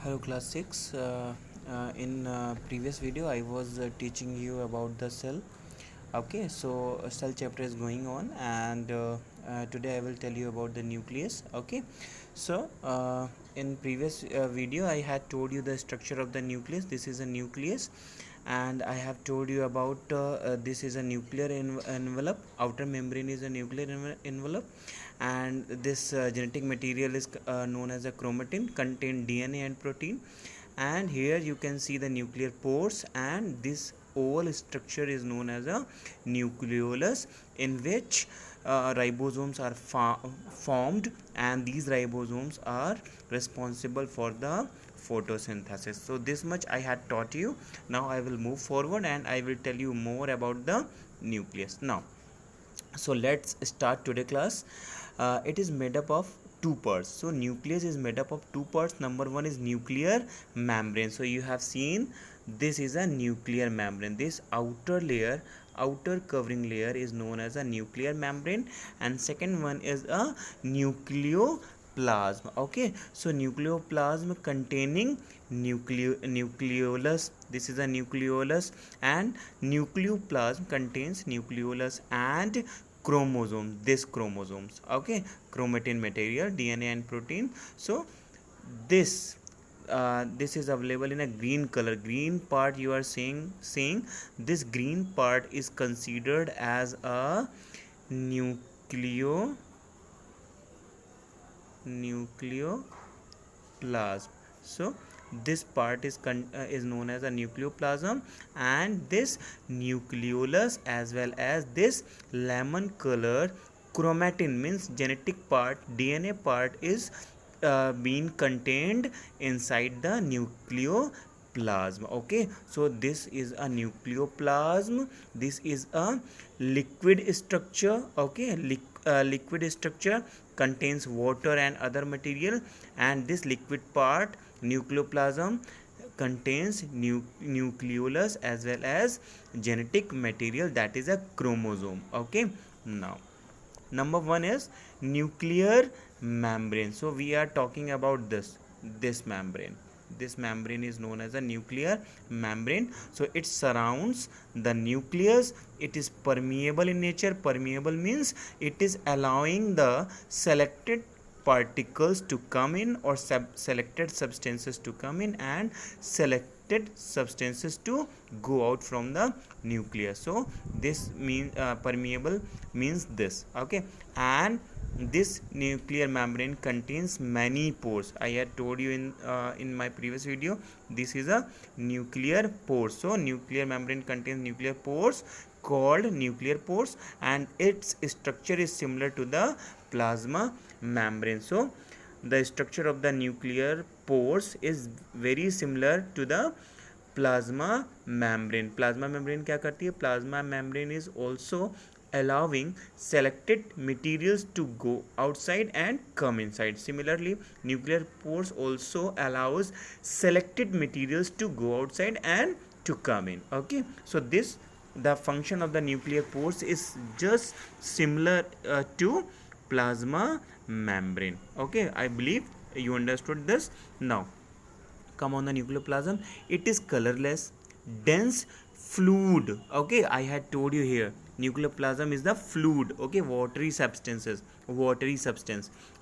Hello class 6. In previous video I was teaching you about the cell. Okay, so cell chapter is going on, and today I will tell you about the nucleus. Okay, so in previous video I had told you the structure of the nucleus. This is a nucleus, and I have told you about this is a nuclear envelope. Outer membrane is a nuclear envelope, and this genetic material is known as a chromatin, contain DNA and protein. And here you can see the nuclear pores, and this oval structure is known as a nucleolus, in which ribosomes are formed, and these ribosomes are responsible for the photosynthesis. So this much I had taught you. Now I will move forward and I will tell you more about the nucleus. Now, so let's start today class. It is made up of two parts. So nucleus is made up of two parts. Number one is nuclear membrane. So you have seen this is a nuclear membrane. This outer covering layer is known as a nuclear membrane, and second one is a nucleoplasm. Okay, so nucleoplasm containing nucleolus. This is a nucleolus, and nucleoplasm contains nucleolus and chromosomes. This chromosomes, okay, chromatin material, DNA and protein. So this is available in a green color. Green part you are saying this green part is considered as a nucleoplasm. So this part is known as a nucleoplasm, and this nucleolus as well as this lemon color chromatin means genetic part, DNA part is being contained inside the nucleoplasm. Okay, so this is a nucleoplasm. This is a liquid structure. Okay, liquid structure contains water and other material, and this liquid part nucleoplasm contains nucleolus as well as genetic material, that is a chromosome. Okay, now number one is nuclear membrane. So we are talking about this membrane. This membrane is known as a nuclear membrane. So it surrounds the nucleus. It is permeable in nature. Permeable means it is allowing the selected particles to come in, or selected substances to come in, and selected substances to go out from the nucleus. So this means permeable means this. Okay, and this nuclear membrane contains many pores. I had told you in my previous video, this is a nuclear pore. So nuclear membrane contains nuclear pores called nuclear pores, and its structure is similar to the plasma membrane. So the structure of the nuclear pores is very similar to the plasma membrane. Plasma membrane क्या करती है? Plasma membrane is also allowing selected materials to go outside and come inside. Similarly, nuclear pores also allows selected materials to go outside and to come in. Okay, so the function of the nuclear pores is just similar to plasma membrane. Okay, I believe you understood this. Now come on the nucleoplasm. It is colorless, dense fluid. Okay, I had told you here nucleoplasm is the fluid. Okay, watery substance.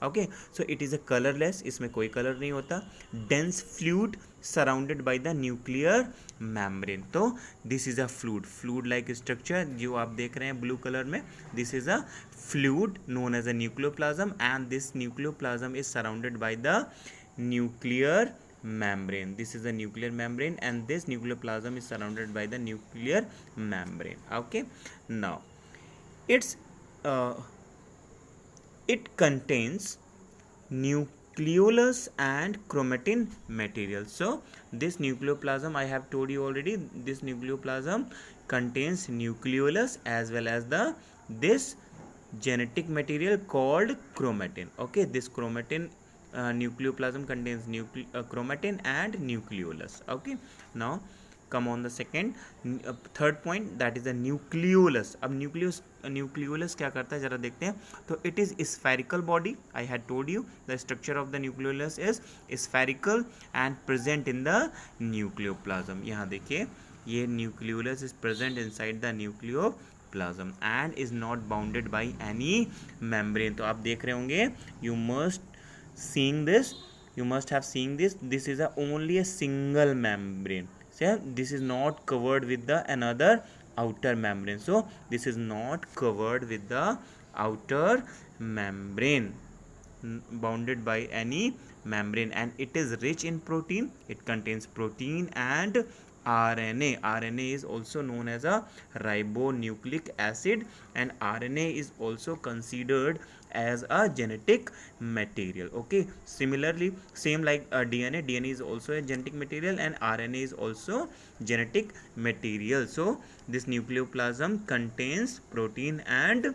Okay, so it is a colorless, इसमें कोई color नहीं होता. Dense fluid surrounded by the nuclear membrane. तो this is a fluid like structure जो आप देख रहे हैं blue color में. This is a fluid known as a nucleoplasm, and this nucleoplasm is surrounded by the nuclear membrane. This is the nuclear membrane, and this nucleoplasm is surrounded by the nuclear membrane. Okay, now it contains nucleolus and chromatin material. So this nucleoplasm, I have told you already, this nucleoplasm contains nucleolus as well as this genetic material called chromatin. Okay, this chromatin nucleoplasm contains chromatin and nucleolus. Okay, now come on the third point, that is the nucleolus. अब nucleolus क्या करता है जरा देखते हैं. तो it is spherical body. I had told you the structure of the nucleolus is spherical and present in the nucleoplasm. यहाँ देखिए ये nucleolus is present inside the nucleoplasm and is not bounded by any membrane. तो आप देख रहे होंगे, you must have seen this is only a single membrane. So this is not covered with the another outer membrane. So this is not covered with the outer membrane, bounded by any membrane, and it is rich in protein. It contains protein and RNA. RNA is also known as a ribonucleic acid, and RNA is also considered as a genetic material. Okay, similarly same like DNA is also a genetic material and RNA is also genetic material. So this nucleoplasm contains protein and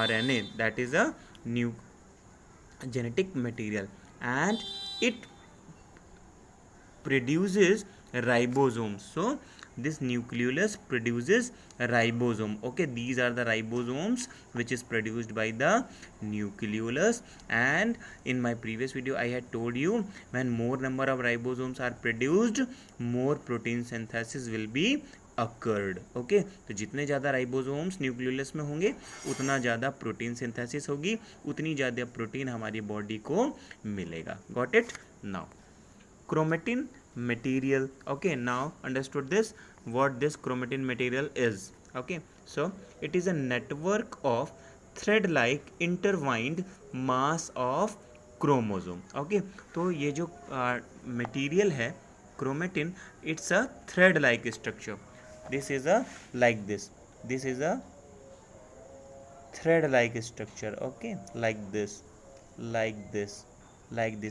RNA, that is a new genetic material, and it produces ribosomes. So this nucleolus produces ribosome. Okay, these are the ribosomes which is produced by the nucleolus. And in my previous video I had told you, when more number of ribosomes are produced, more protein synthesis will be occurred. Okay, तो जितने ज़्यादा ribosomes nucleolus में होंगे उतना ज़्यादा protein synthesis होगी, उतनी ज़्यादा प्रोटीन हमारी बॉडी को मिलेगा. Got it? Now chromatin material. Okay, now understood this, what this chromatin material is. Okay, so it is a network of thread like intertwined mass of chromosome. Okay, तो ये जो material है chromatin, it's a thread like structure. This is a like this is a thread like structure. Okay, like this.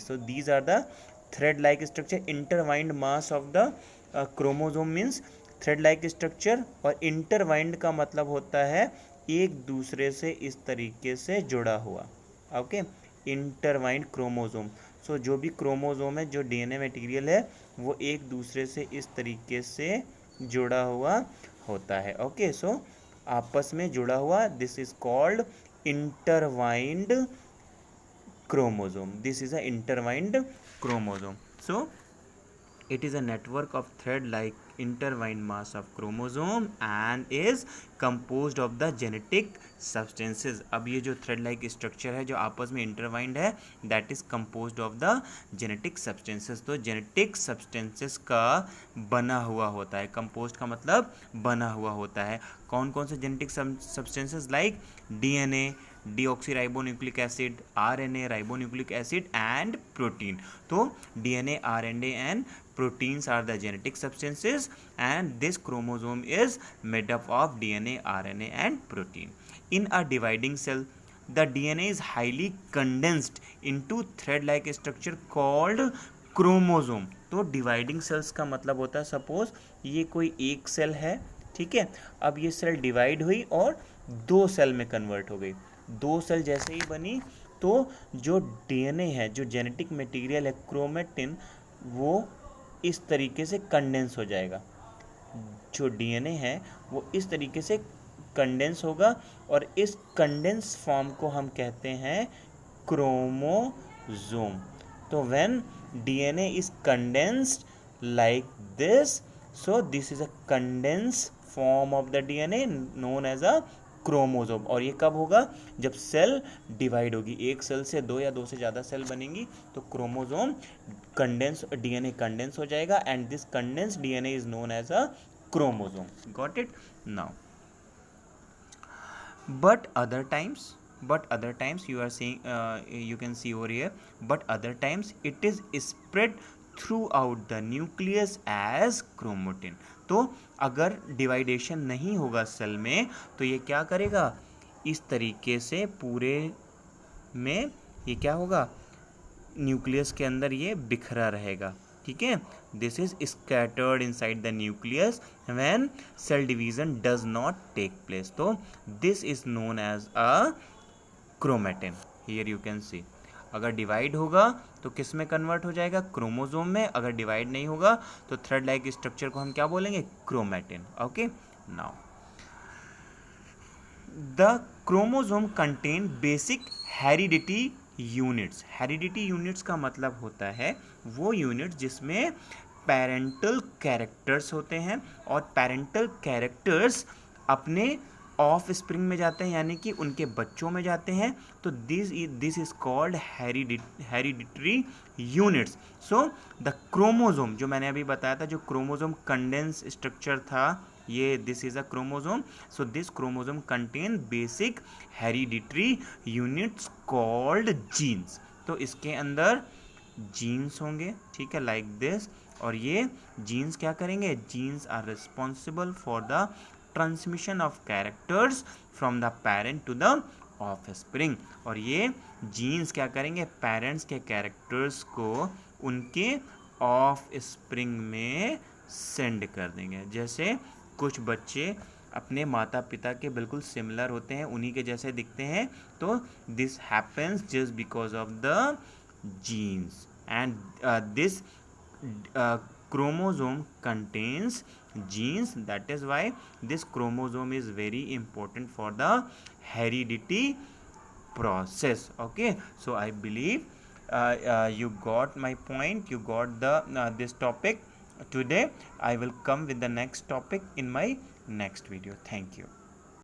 So these are the thread like structure. Intertwined mass of the chromosome means thread like structure, और intertwined का मतलब होता है एक दूसरे से इस तरीके से जुड़ा हुआ. Okay, intertwined chromosome. सो जो भी क्रोमोसोम है, जो डीएनए मटेरियल है, वो एक दूसरे से इस तरीके से जुड़ा हुआ होता है. ओके, सो आपस में जुड़ा हुआ, this is called intertwined chromosome. This is a intertwined chromosome. So it is a network of thread like intertwined mass of chromosome and is composed of the genetic substances. अब ये जो thread like structure है जो आपस में intertwined है, that is composed of the genetic substances. तो genetic substances का बना हुआ होता है. composed का मतलब बना हुआ होता है. कौन कौन से genetic substances like DNA, deoxyribonucleic acid, RNA, ribonucleic acid and protein. तो DNA, RNA and proteins are the genetic substances, and this chromosome is made up of DNA, RNA and protein. In a dividing cell, the DNA is highly condensed into thread-like structure called chromosome. तो dividing cells का मतलब होता है, suppose ये कोई एक cell है, ठीक है, अब ये सेल डिवाइड हुई और दो सेल में कन्वर्ट हो गई. दो सेल जैसे ही बनी तो जो डीएनए है, जो जेनेटिक मटेरियल है क्रोमेटिन, वो इस तरीके से कंडेंस हो जाएगा. जो डीएनए है वो इस तरीके से कंडेंस होगा और इस कंडेंस फॉर्म को हम कहते हैं क्रोमोसोम. तो when DNA is condensed like this, so this is a condense form of the DNA known as a chromosome. और ये कब होगा? जब सेल डिवाइड होगी, एक सेल से दो या दो से ज़्यादा सेल बनेंगी तो क्रोमोसोम कंडेंस, डीएनए कंडेंस हो जाएगा, and this condense DNA is known as a chromosome. Got it? Now but other times you are seeing, you can see over here, but other times it is spread throughout the nucleus as chromatin. तो अगर डिवाइडेशन नहीं होगा cell में तो ये क्या करेगा, इस तरीके से पूरे में ये क्या होगा, न्यूक्लियस के अंदर ये बिखरा रहेगा. ठीक है, this is scattered inside the nucleus when cell division does not take place. तो this is known as a chromatin. Here you can see, अगर डिवाइड होगा तो किस में कन्वर्ट हो जाएगा, क्रोमोसोम में. अगर डिवाइड नहीं होगा तो थ्रेड लाइक स्ट्रक्चर को हम क्या बोलेंगे, chromatin. Okay, now the chromosome contain basic heredity units. heredity units का मतलब होता है वो यूनिट जिसमें पेरेंटल कैरेक्टर्स होते हैं और पेरेंटल कैरेक्टर्स अपने ऑफ स्प्रिंग में जाते हैं, यानी कि उनके बच्चों में जाते हैं. तो this is called hereditary units. So the chromosome, जो मैंने अभी बताया था, जो क्रोमोजोम कंडेंस स्ट्रक्चर था, ये this is a chromosome. So this chromosome contain basic hereditary units called jeans. तो इसके अंदर जीन्स होंगे, ठीक है, लाइक दिस. और ये जीन्स क्या करेंगे? Genes are responsible for the transmission of characters from the parent to the offspring. और ये जीन्स क्या करेंगे? पेरेंट्स के कैरेक्टर्स को उनके ऑफ स्प्रिंग में सेंड कर देंगे. जैसे कुछ बच्चे अपने माता पिता के बिल्कुल सिमिलर होते हैं, उन्हीं के जैसे दिखते हैं. तो this happens just because of the genes. And this chromosome contains genes. That is why this chromosome is very important for the heredity process. Okay, so I believe you got my point, you got the this topic today. I will come with the next topic in my next video. Thank you.